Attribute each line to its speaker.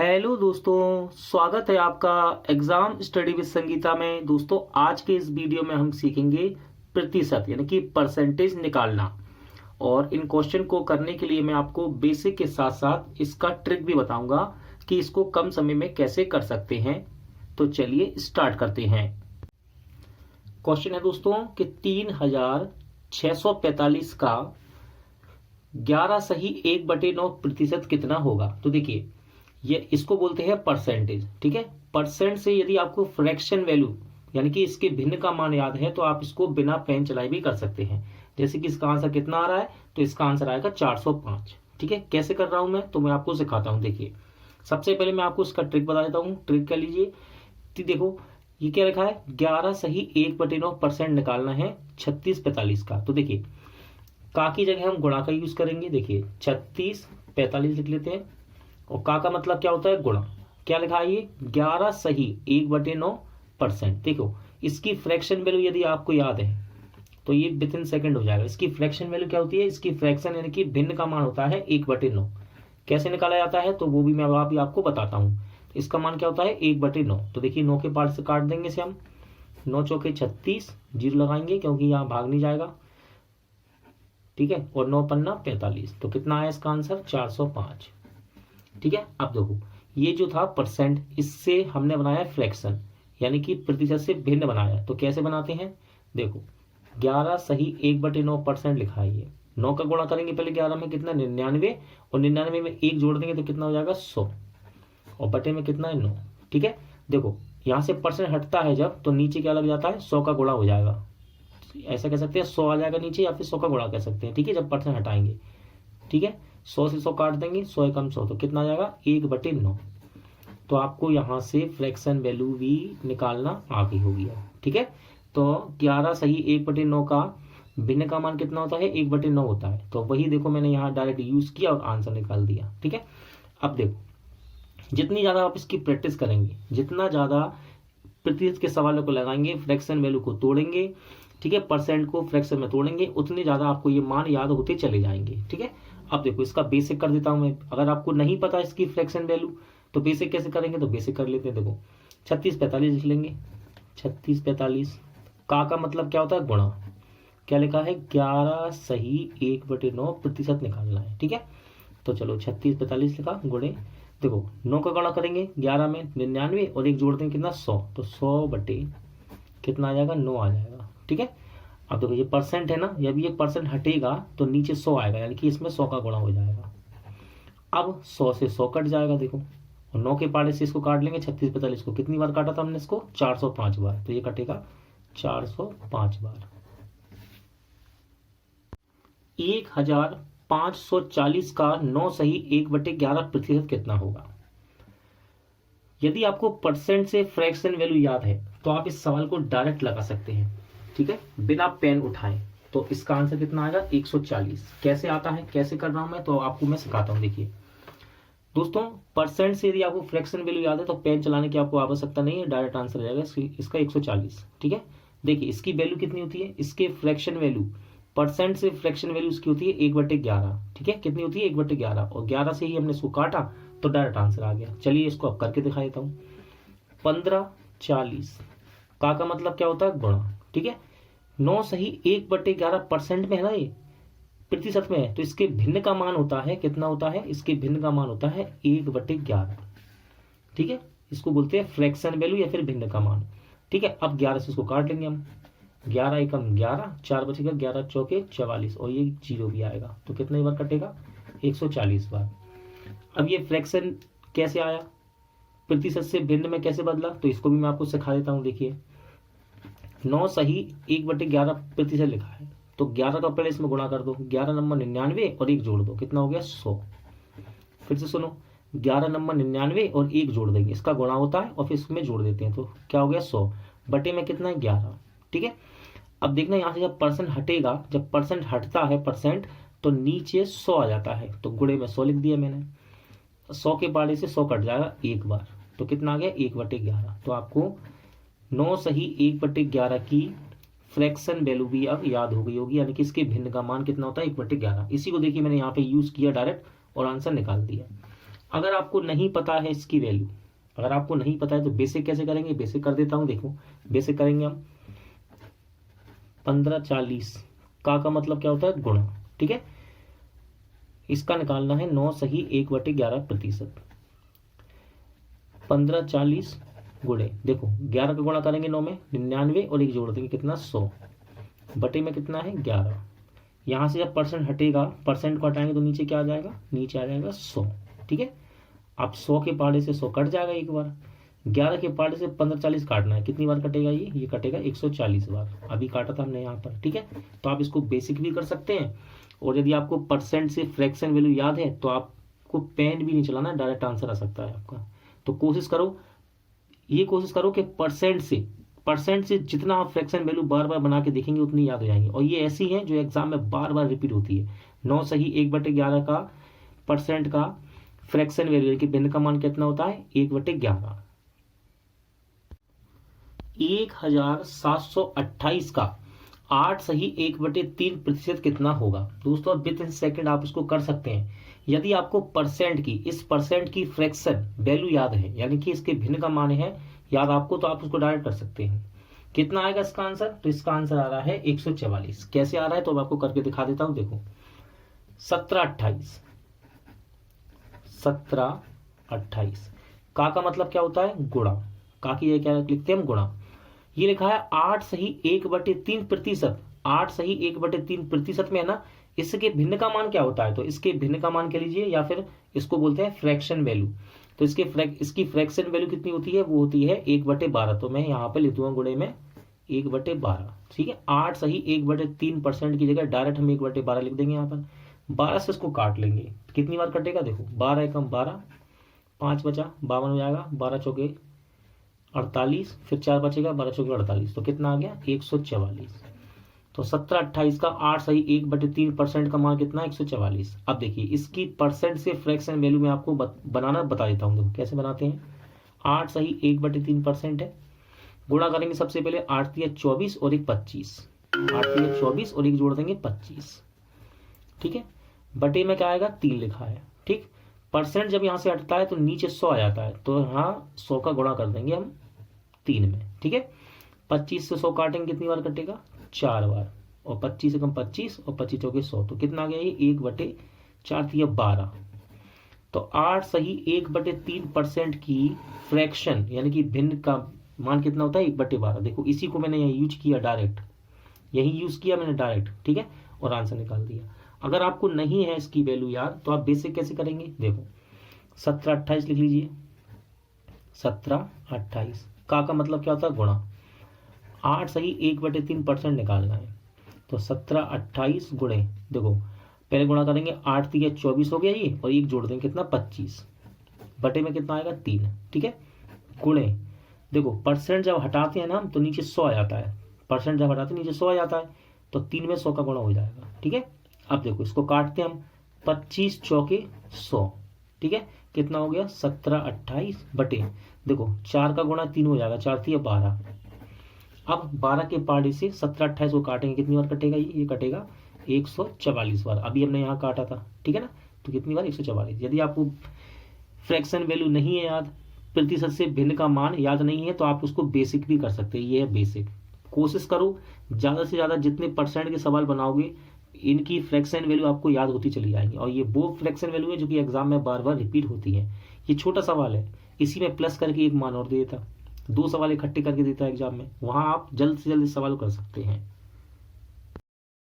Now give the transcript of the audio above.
Speaker 1: Hello दोस्तों, स्वागत है आपका एग्जाम स्टडी विद संगीता में। दोस्तों, आज के इस वीडियो में हम सीखेंगे प्रतिशत यानी कि परसेंटेज निकालना। और इन क्वेश्चन को करने के लिए मैं आपको बेसिक के साथ साथ इसका ट्रिक भी बताऊंगा कि इसको कम समय में कैसे कर सकते हैं। तो चलिए स्टार्ट करते हैं। क्वेश्चन है दोस्तों कि 3645 का 11 सही 1/9 प्रतिशत कितना होगा। तो देखिए, ये इसको बोलते हैं परसेंटेज। ठीक है, परसेंट से यदि आपको फ्रैक्शन वैल्यू यानी कि इसके भिन्न का मान याद है तो आप इसको बिना पेन चलाए भी कर सकते हैं। जैसे कि इसका आंसर कितना आ रहा है, तो इसका आंसर आएगा 405। ठीक है, कैसे कर रहा हूं मैं, तो मैं आपको सिखाता हूं। देखिए, सबसे पहले मैं आपको इसका ट्रिक बता देता हूं। ट्रिक कर लीजिए। तो देखो, ये क्या लिखा है, 11 सही 1/9% निकालना है 3645 का। तो देखिए, का की जगह हम गुणा का यूज करेंगे। देखिए, 3645 लिख लेते हैं। और का मतलब क्या होता है, गुणा। क्या लिखा है ये, 11 सही 1/9%। देखो, इसकी फ्रैक्शन वैल्यू यदि आपको याद है तो ये विद इन सेकंड हो जाएगा। इसकी फ्रैक्शन वैल्यू क्या होती है, इसकी फ्रैक्शन यानी कि भिन्न का मान होता है 1/9। कैसे निकाला जाता है तो वो भी मैं अभी आपको बताता हूँ। तो इसका मान क्या होता है, 1/9। तो देखिए, 9 के पार्ट से काट देंगे इसे हम। 9 चौके 36, 0 लगाएंगे क्योंकि यहाँ भाग नहीं जाएगा। ठीक है, और 9 पन्ना 45। तो कितना आया इसका आंसर, 405। ठीक है, अब देखो, ये जो था परसेंट, इससे हमने बनाया फ्रैक्शन यानी कि प्रतिशत से भिन्न बनाया। तो कैसे बनाते हैं, देखो, 11 सही 1/9% लिखा है। ये 9 का गुणा करेंगे पहले 11 में, कितना 99, और 99 में 1 जोड़ देंगे तो कितना हो जाएगा 100, और बटे में कितना है 9। ठीक है, देखो, यहाँ से परसेंट हटता है जब, तो नीचे क्या लग जाता है, 100 का गुणा हो जाएगा। ऐसा कह सकते हैं 100 आ जाएगा नीचे, या फिर 100 का गुणा कह सकते हैं। ठीक है, जब परसेंट हटाएंगे। ठीक है, 100 से 100 काट देंगे, 100 एकम 100, तो कितना आ जाएगा 1/9। तो आपको यहाँ से फ्रैक्शन वैल्यू भी निकालना आ गई होगी। ठीक है, तो 11 सही 1/9 का भिन्न का मान कितना होता है, 1/9 होता है। तो वही देखो, मैंने यहाँ डायरेक्ट यूज किया और आंसर निकाल दिया। ठीक है, अब देखो, जितनी ज्यादा आप इसकी प्रैक्टिस करेंगे, जितना ज्यादा प्रतिशत के सवालों को लगाएंगे, फ्रैक्शन वैल्यू को तोड़ेंगे, ठीक है, परसेंट को फ्रैक्शन में तोड़ेंगे, उतनी ज्यादा आपको ये मान याद होते चले जाएंगे। ठीक है, अब देखो, इसका बेसिक कर देता हूं मैं। अगर आपको नहीं पता इसकी फ्रैक्शन वैल्यू तो बेसिक कैसे करेंगे, तो बेसिक कर लेते हैं। देखो, 3645 लिख लेंगे। 3645 का मतलब क्या होता है, गुणा। क्या लिखा है, 11 सही 1/9 प्रतिशत निकालना है। ठीक है, तो चलो 3645 लिखा, गुणे। देखो, 9 का गुणा करेंगे 11 में 99, और 1 जोड़ देंगे कितना 100, तो 100 बटे कितना आ जाएगा, 9 आ जाएगा। ठीक है, अब देखो, ये परसेंट है ना, जब ये परसेंट हटेगा तो नीचे 100 आएगा, यानी कि इसमें 100 का गुणा हो जाएगा। अब 100 से 100 कट जाएगा। देखो, और 9 के पाड़े से इसको काट लेंगे। 3645 को कितनी बार काटा था हमने इसको, 405 बार। तो ये कटेगा 405 बार। 1540 का 9 सही 1/11 प्रतिशत कितना होगा। यदि आपको परसेंट से फ्रैक्शन वैल्यू याद है तो आप इस सवाल को डायरेक्ट लगा सकते हैं। ठीक है, बिना पेन उठाए। तो इसका आंसर कितना आएगा, 140। कैसे आता है, कैसे कर रहा हूं मैं, तो आपको मैं सिखाता हूं। देखिए दोस्तों, परसेंट से यदि आपको फ्रैक्शन वैल्यू याद है तो पेन चलाने की आपको आवश्यकता नहीं है, डायरेक्ट आंसर आ जाएगा इसका 140। ठीक है, देखिए, इसकी वैल्यू कितनी होती है, इसके फ्रैक्शन वैल्यू, परसेंट से फ्रैक्शन वैल्यू इसकी होती है 1/11। ठीक है, कितनी होती है, 1/11, और 11 से ही हमने इसको काटा तो डायरेक्ट आंसर आ गया। चलिए इसको अब करके दिखा देता हूँ। 1540 का मतलब क्या होता है, गुणा। ठीक है, 9 सही 1/11% में है ना, ये प्रतिशत में है, तो इसके भिन्न का मान होता है, कितना होता है, इसके भिन्न का मान होता है 1/11। ठीक है, इसको बोलते हैं फ्रैक्शन वैल्यू या फिर भिन्न का मान। ठीक है, अब 11 से इसको काट लेंगे हम। 11 एकम 11, 4 बचेगा, 11 चौके 44, और ये 0 भी आएगा, तो कितने बार कटेगा, 140 बार। अब ये फ्रैक्शन कैसे आया, प्रतिशत से भिन्न में कैसे बदला, तो इसको भी मैं आपको सिखा देता हूं। देखिए, 9 सही 1/11 प्रतिशत लिखा है, तो 11 का पहले इसमें गुणा कर दो। 11 नंबर 99 और 1 जोड़ दो, कितना हो गया 100। फिर से सुनो, 11 नंबर 99 और 1 जोड़ देंगे, इसका गुणा होता है और फिर इसमें जोड़ देते हैं, तो क्या हो गया 100 बटे में कितना है 11। ठीक है, अब देखना यहाँ से जब परसेंट हटेगा, जब परसेंट हटता है परसेंट, तो नीचे 100 आ जाता है, तो गुणे में 100 लिख दिया मैंने। 100 के पाड़े से 100 कट जाएगा एक बार, तो कितना आ गया 1/11। तो आपको 9 सही 1/11 की फ्रैक्शन वैल्यू भी अब याद हो गई होगी, यानी कि इसके भिन्न का मान कितना होता है, 1/11। इसी को देखिए, मैंने यहाँ पे यूज किया डायरेक्ट और आंसर निकाल दिया। अगर आपको नहीं पता है इसकी वैल्यू, अगर आपको नहीं पता है तो बेसिक कैसे करेंगे, बेसिक कर देता हूं। देखो बेसिक करेंगे हम 1540 का मतलब क्या होता है, गुणा। ठीक है, इसका निकालना है 9 सही 1/11%। 1540 गुणे, देखो 11 का गुणा करेंगे 9 में 99 और एक जोड़ देंगे कितना 100 बटे में कितना है 11। यहाँ से जब परसेंट हटेगा, परसेंट को हटाएंगे तो नीचे क्या आ जाएगा, नीचे आ जाएगा 100। ठीक है, अब 100 के पहाड़े से 100 कट जाएगा एक बार, 11 के पहाड़े से 1540 काटना है, कितनी बार कटेगा ये कटेगा 140 बार, अभी काटा था हमने यहाँ पर। ठीक है, तो आप इसको बेसिक भी कर सकते हैं, और यदि आपको परसेंट से फ्रैक्शन वैल्यू याद है तो आपको पेन भी नहीं चलाना, डायरेक्ट आंसर आ सकता है आपका। तो कोशिश करो, ये कोशिश करो कि परसेंट से जितना आप फ्रैक्शन वैल्यू बार बार बना के देखेंगे उतनी याद हो जाएंगी, और ये ऐसी हैं जो एग्जाम में बार बार रिपीट होती है। 9 सही 1/11 का परसेंट का फ्रैक्शन वैल्यू कि भिन्न का मान कितना होता है 1/11। 1728 का 8 सही 1/3% कितना होगा। दोस्तों विद इन सेकंड आप इसको कर सकते हैं। यदि आपको परसेंट की, इस परसेंट की फ्रैक्शन वैल्यू याद है, यानी कि इसके भिन्न का मान है याद आपको, तो आप उसको डायरेक्ट कर सकते हैं। कितना आएगा इसका आंसर, तो इसका आंसर आ रहा है 144। कैसे आ रहा है तो मैं आपको करके दिखा देता हूं। देखो 1728 का मतलब क्या होता है, गुणा। का की क्या लिखते हैं हम, गुणा। ये लिखा है 8 सही 1/3%। 8 सही 1/3% में है ना, इसके भिन्न का मान क्या होता है, तो इसके भिन्न का मान कह लीजिए, या फिर इसको बोलते हैं फ्रैक्शन वैल्यू। तो इसकी फ्रैक्शन वैल्यू कितनी होती है, वो होती है 1/12। तो मैं यहाँ पे लिख दूंगा गुणे में 1/12। ठीक है, 8 सही 1/3% की जगह डायरेक्ट हम 1/12 लिख देंगे यहाँ पर। 12 से इसको काट लेंगे, कितनी बार कटेगा, देखो 12 एकम 12, 5 बचा 52 हो जाएगा, 12 चौके 48, फिर 4 बचेगा, 12 चौके 48, तो कितना आ गया 144। तो 1728 का 8 सही 1/3% का मान कितना है 144। अब देखिए इसकी परसेंट से फ्रैक्शन वैल्यू में आपको बनाना बता देता हूँ। देखो कैसे बनाते हैं, 8 सही 1/3% है, गुणा करेंगे सबसे पहले 8 तिया 24 और एक 25, 8 तिया 24 और एक जोड़ देंगे 25। ठीक है, बटे में क्या आएगा 3 लिखा है। ठीक, परसेंट जब यहाँ से हटता है तो नीचे 100 आ जाता है, तो यहाँ 100 का गुणा कर देंगे हम 3 में। ठीक है, 25 से 100 काटेंगे, कितनी बार कटेगा 4 बार, और 25 से कम 25 और 25 चौके 100, तो कितना आ गया ये 1/4 तिया 12। तो 8 सही 1/3% की फ्रैक्शन यानी कि भिन्न का मान कितना होता है 1/12। देखो इसी को मैंने यहाँ यूज किया, डायरेक्ट यही यूज किया मैंने डायरेक्ट। ठीक है, और आंसर निकाल दिया। अगर आपको नहीं है इसकी वैल्यू याद तो आप बेसिक कैसे करेंगे, देखो 1728 लिख लीजिए। 1728 का मतलब क्या होता है, गुणा। 8 सही 1/3% निकालना है, तो 1728 गुणे, देखो पहले गुणा करेंगे 8 तिया 24 हो गया ये, और एक जोड़ देंगे कितना 25, बटे में कितना आएगा 3। ठीक है, गुणे, देखो परसेंट जब हटाते हैं ना हम तो नीचे 100 आ जाता है, परसेंट जब हटाते हैं नीचे 100 आ जाता है, तो 3 में 100 का गुणा हो जाएगा। ठीक है, अब देखो इसको काटते हैं हम, 25 चौके 100। ठीक है, कितना हो गया 1728 बटे, देखो 4 का गुणा 3 हो जाएगा, 4 तिया 12। अब 12 के पार्ट से 1728 को काटेंगे, कितनी बार कटेगा ये कटेगा 144 बार। अभी हमने यहाँ काटा था। ठीक है ना, तो कितनी बार 144। यदि आपको फ्रैक्शन वैल्यू नहीं है याद, प्रतिशत से भिन्न का मान याद नहीं है, तो आप उसको बेसिक भी कर सकते हैं। ये है बेसिक। कोशिश करो ज़्यादा से ज़्यादा जितने परसेंट के सवाल बनाओगे इनकी फ्रैक्शन वैल्यू आपको याद होती चली जाएंगी, और ये वो फ्रैक्शन वैल्यू है जो कि एग्जाम में बार बार रिपीट होती है। ये छोटा सवाल है, इसी में प्लस करके एक मान और दे देता, 2 सवाल इकट्ठे करके देता है एग्जाम में, वहां आप जल्द से जल्द इस सवाल कर सकते हैं।